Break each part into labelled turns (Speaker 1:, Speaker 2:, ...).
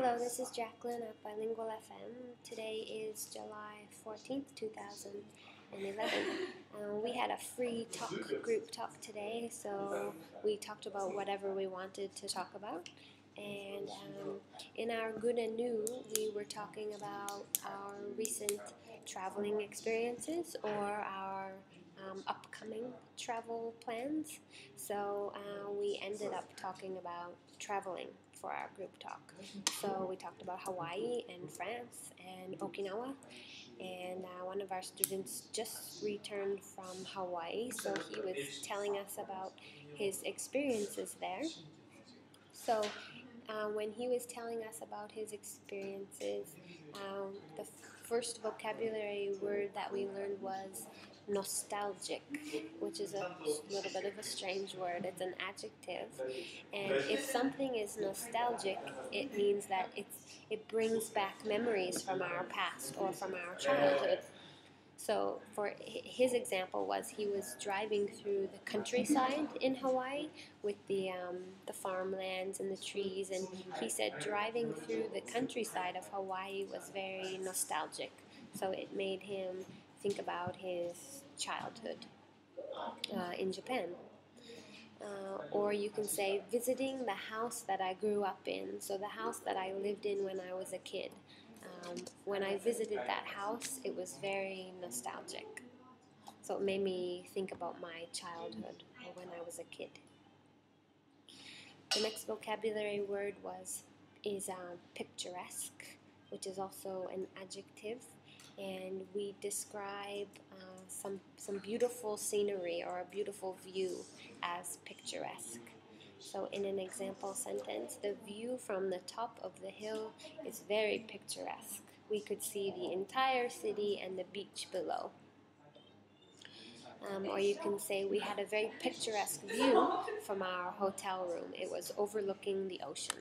Speaker 1: Hello, this is Jacqueline at Bilingual FM. Today is July 14th, 2011. We had a free group talk today, so we talked about whatever we wanted to talk about. And in our good and new, we were talking about our recent traveling experiences or our upcoming travel plans. So we ended up talking about traveling for our group talk. So we talked about Hawaii and France and Okinawa. And one of our students just returned from Hawaii, so he was telling us about his experiences there. So when he was telling us about his experiences, the first vocabulary word that we learned was nostalgic, which is a little bit of a strange word. It's an adjective, and if something is nostalgic, it means that it brings back memories from our past or from our childhood. So for his example was he was driving through the countryside in Hawaii with the farmlands and the trees, and he said driving through the countryside of Hawaii was very nostalgic. So it made him think about his childhood in Japan. Or you can say visiting the house that I grew up in, so the house that I lived in when I was a kid. When I visited that house, it was very nostalgic. So it made me think about my childhood or when I was a kid. The next vocabulary word is picturesque, which is also an adjective, and we describe some beautiful scenery or a beautiful view as picturesque. So in an example sentence, the view from the top of the hill is very picturesque. We could see the entire city and the beach below. Or you can say we had a very picturesque view from our hotel room. It was overlooking the ocean.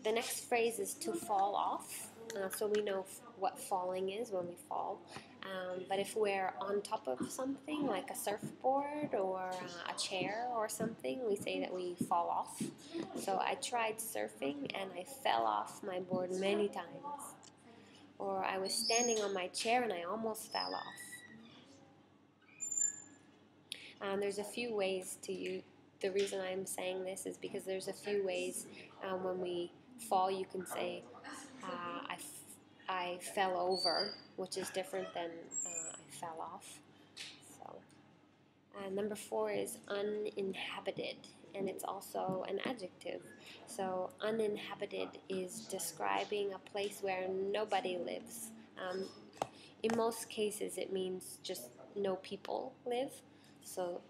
Speaker 1: The next phrase is to fall off. So we know what falling is when we fall. But if we're on top of something like a surfboard or a chair or something, we say that we fall off. So I tried surfing and I fell off my board many times. Or I was standing on my chair and I almost fell off. There's a few ways to use. The reason I'm saying this is because there's a few ways when we fall. You can say I fell over, which is different than I fell off. So number 4 is uninhabited, and it's also an adjective. So uninhabited is describing a place where nobody lives. In most cases, it means just no people live. So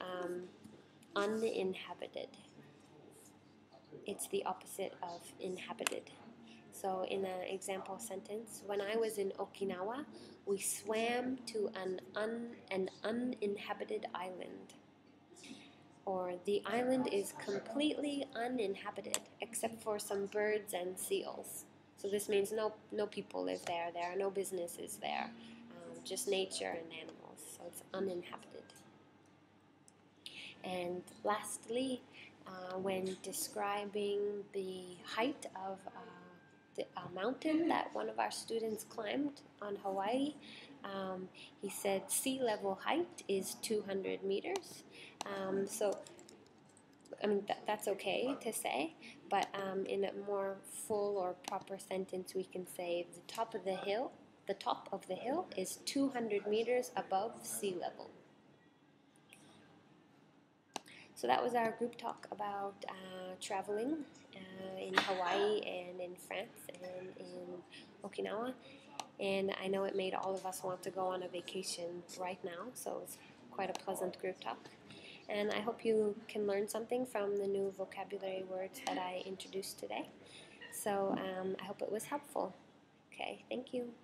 Speaker 1: uninhabited. It's the opposite of inhabited. So in an example sentence, when I was in Okinawa, we swam to an uninhabited island. Or the island is completely uninhabited except for some birds and seals. So this means no people live there. There are no businesses there, just nature and animals. So it's uninhabited. And lastly, when describing the height of a mountain that one of our students climbed on Hawaii, he said sea level height is 200 meters. So, I mean, that's okay to say, but in a more full or proper sentence, we can say the top of the hill is 200 meters above sea level. So that was our group talk about traveling in Hawaii and in France and in Okinawa. And I know it made all of us want to go on a vacation right now, so it's quite a pleasant group talk. And I hope you can learn something from the new vocabulary words that I introduced today. So I hope it was helpful. Okay, thank you.